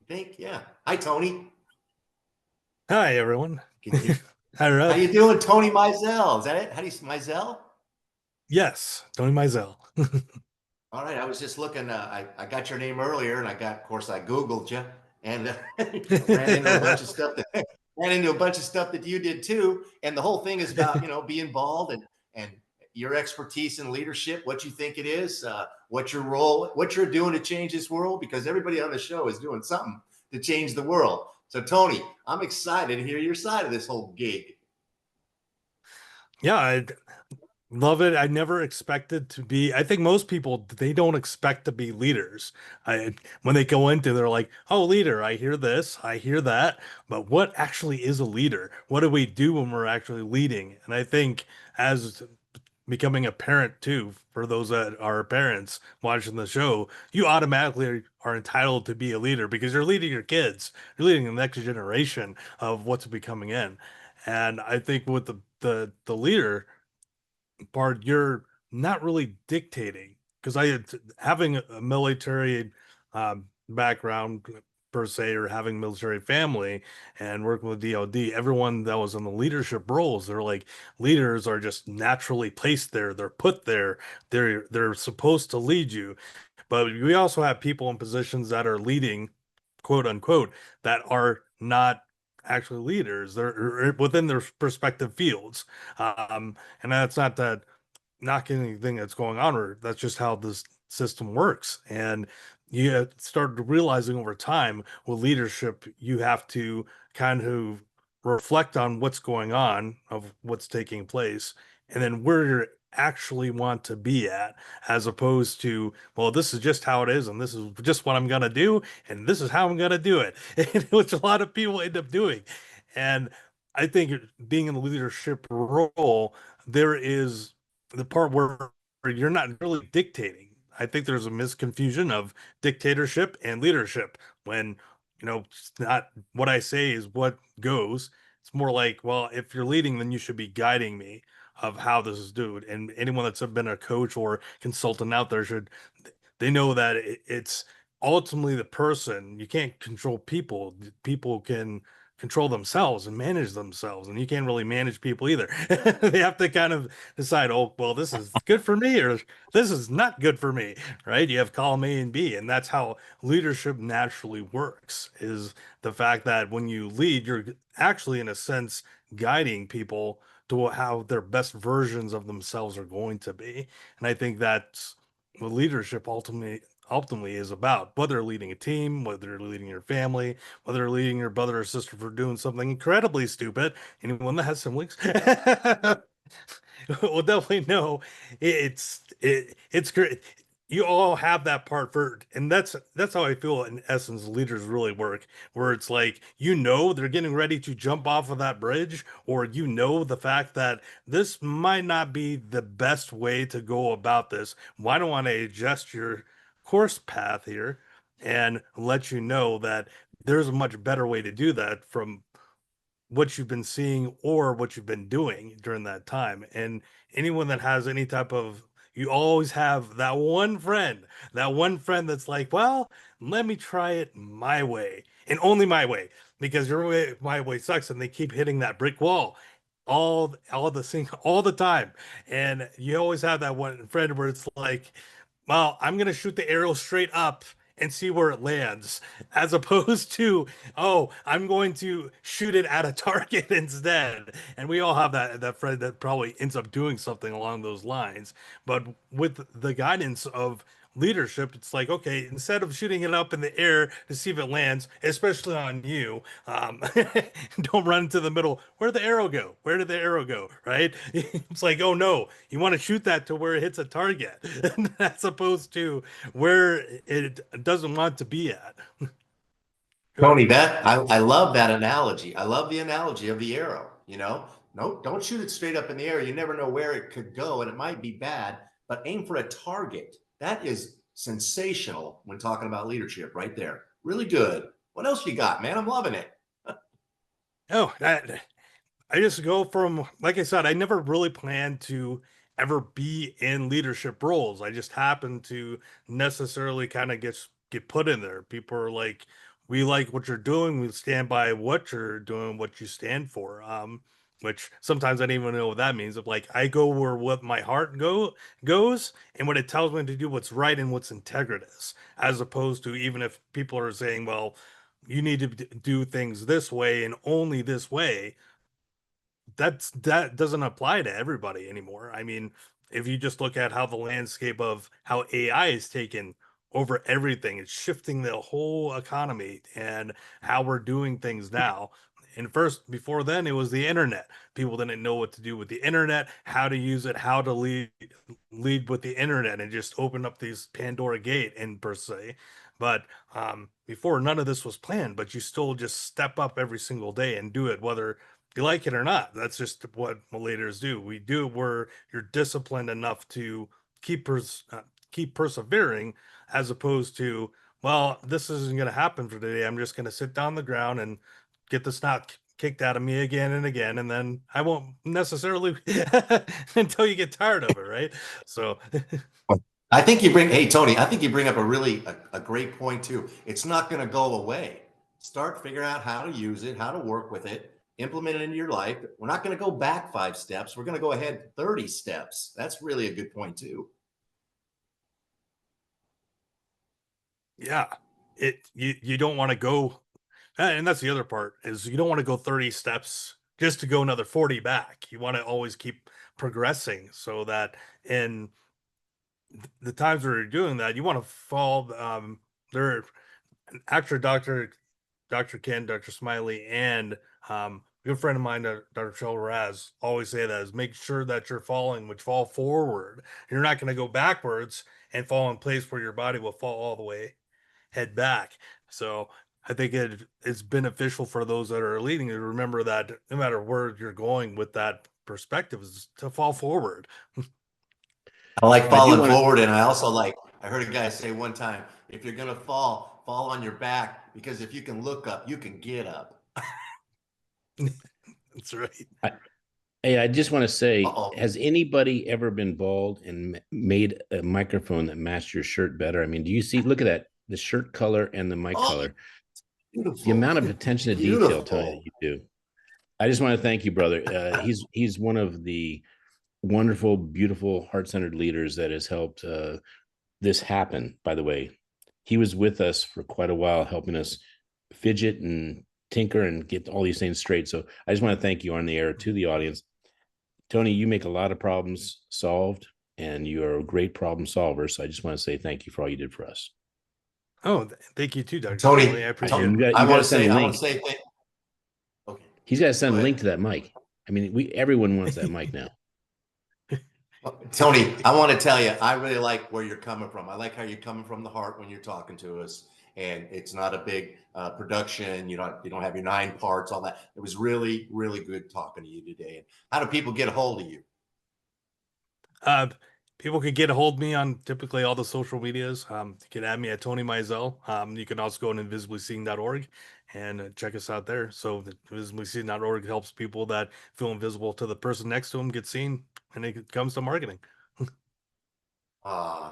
think, yeah. Hi, Tony. Hi, everyone. Can you? All How right. you doing, Tony Mizell? Is that it? How do you Mizell? Yes, Tony Mizell. All right. I was just looking. I got your name earlier, and of course, I Googled you and ran into a bunch of stuff that ran into a bunch of stuff that you did too. And the whole thing is about being bald and your expertise in leadership, what you think it is, what your role, what you're doing to change this world, because everybody on the show is doing something to change the world. So, Tony, I'm excited to hear your side of this whole gig. Yeah, I love it. I never expected to be. I think most people they don't expect to be leaders. I when they go into, they're like, "Oh, leader, I hear this, I hear that, but what actually is a leader? What do we do when we're actually leading?" And I think as becoming a parent too, for those that are parents watching the show, you automatically are entitled to be a leader because you're leading your kids, you're leading the next generation of what's becoming in. And I think with the leader part, you're not really dictating because having a military background per se, or having military family and working with DoD, everyone that was in the leadership roles, they're like leaders are just naturally placed there. They're put there. They're supposed to lead you. But we also have people in positions that are leading, quote unquote, that are not actually leaders. They're within their respective fields. And that's not that knocking anything that's going on, or that's just how this system works. And you start realizing over time with leadership, you have to kind of reflect on what's going on, of what's taking place, and then where you actually want to be at, as opposed to, well, this is just how it is, and this is just what I'm gonna do, and this is how I'm gonna do it, which a lot of people end up doing. And I think being in the leadership role, there is the part where you're not really dictating. I think there's a misconfusion of dictatorship and leadership when, it's not what I say is what goes. It's more like, well, if you're leading, then you should be guiding me of how this is done. And anyone that's been a coach or consultant out there should, they know that it's ultimately the person. You can't control people. People can control themselves and manage themselves, and you can't really manage people either. They have to kind of decide, oh, well, this is good for me, or this is not good for me, right? You have column A and B, and that's how leadership naturally works, is the fact that when you lead, you're actually, in a sense, guiding people to how their best versions of themselves are going to be. And I think that's what leadership ultimately is about, whether you're leading a team, whether you're leading your family, whether you're leading your brother or sister for doing something incredibly stupid. Anyone that has siblings will definitely know it's great. You all have that part for, and that's how I feel in essence leaders really work, where it's like, they're getting ready to jump off of that bridge, or the fact that this might not be the best way to go about this. Why don't I adjust your course path here and let you know that there's a much better way to do that from what you've been seeing or what you've been doing during that time. And anyone that has any type of, you always have that one friend that's like, well, let me try it my way and only my way, because your way, my way sucks. And they keep hitting that brick wall all the time. And you always have that one friend where it's like, well, I'm gonna shoot the arrow straight up and see where it lands, as opposed to, oh, I'm going to shoot it at a target instead. And we all have that friend that probably ends up doing something along those lines. But with the guidance of leadership, it's like, okay, instead of shooting it up in the air to see if it lands, especially on you, don't run into the middle. Where did the arrow go? Where did the arrow go? Right? It's like, oh no, you want to shoot that to where it hits a target, as opposed to where it doesn't want to be at. Go Tony, ahead. I love that analogy. I love the analogy of the arrow. No, don't shoot it straight up in the air. You never know where it could go, and it might be bad, but aim for a target. That is sensational when talking about leadership right there. Really good. What else you got, man? I'm loving it. Oh, I just go from, like I said, I never really planned to ever be in leadership roles. I just happened to necessarily kind of get put in there. People are like, we like what you're doing. We stand by what you're doing, what you stand for. Which sometimes I don't even know what that means. Of like, I go where what my heart goes, and what it tells me to do, what's right and what's integritous, as opposed to even if people are saying, well, you need to do things this way and only this way, that doesn't apply to everybody anymore. I mean, if you just look at how the landscape of how AI is taken over everything, it's shifting the whole economy and how we're doing things now. And first, before then, it was the internet. People didn't know what to do with the internet, how to use it, how to lead with the internet, and just open up these Pandora gate in per se. But before, none of this was planned. But you still just step up every single day and do it, whether you like it or not. That's just what leaders do. We do it where you're disciplined enough to keep persevering, as opposed to, well, this isn't going to happen for today. I'm just going to sit down the ground and get the snot kicked out of me again and again, and then I won't necessarily until you get tired of it, right? So, I think you bring, hey, Tony, I think you bring up a really a great point too. It's not going to go away. Start figuring out how to use it, how to work with it, implement it into your life. We're not going to go back 5 steps. We're going to go ahead 30 steps. That's really a good point too. yeah, you don't want to go, and that's the other part, is you don't want to go 30 steps just to go another 40 back. You want to always keep progressing, so that in the times where you're doing that, you want to fall. There, actor, Dr. Ken, Dr. Smiley, and a good friend of mine, Dr. Shel Raz, always say that is make sure that you're falling, which fall forward. You're not going to go backwards and fall in place where your body will fall all the way head back. So I think it's beneficial for those that are leading to remember that no matter where you're going with that perspective, is to fall forward. I like I do falling want to. forward, and I also like, I heard a guy say one time, if you're going to fall, fall on your back, because if you can look up, you can get up. That's right. Hey, I just want to say, Uh-oh. has anybody ever been bald and made a microphone that matched your shirt better? I mean, do you see? Look at that, the shirt color and the mic Oh, color. The beautiful. amount of attention to detail, Tony, that Beautiful. you do. I just want to thank you, brother. He's one of the wonderful, beautiful, heart-centered leaders that has helped this happen. By the way, he was with us for quite a while, helping us fidget and tinker and get all these things straight. So I just want to thank you on the air to the audience. Tony, you make a lot of problems solved, and you are a great problem solver. So I just want to say thank you for all you did for us. Oh, thank you too, Dr. Smiley. Tony, I And appreciate it. I you got want to to send say, a I want link. to say, okay, He's got to go send a link ahead. to that mic. I mean, everyone wants that mic now. Tony, I want to tell you, I really like where you're coming from. I like how you're coming from the heart when you're talking to us, and it's not a big production. You don't have your 9 parts, all that. It was really, really good talking to you today. And how do people get a hold of you? Uh, People can get a hold of me on typically all the social medias. You can add me at Tony Mizell. You can also go to invisiblyseeing.org and check us out there. So the invisiblyseeing.org helps people that feel invisible to the person next to them get seen when it comes to marketing.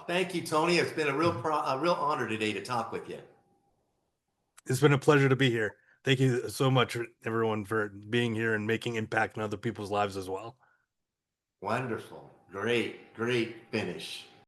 Thank you, Tony. It's been a real honor today to talk with you. It's been a pleasure to be here. Thank you so much, everyone, for being here and making impact in other people's lives as well. Wonderful. Great, great finish.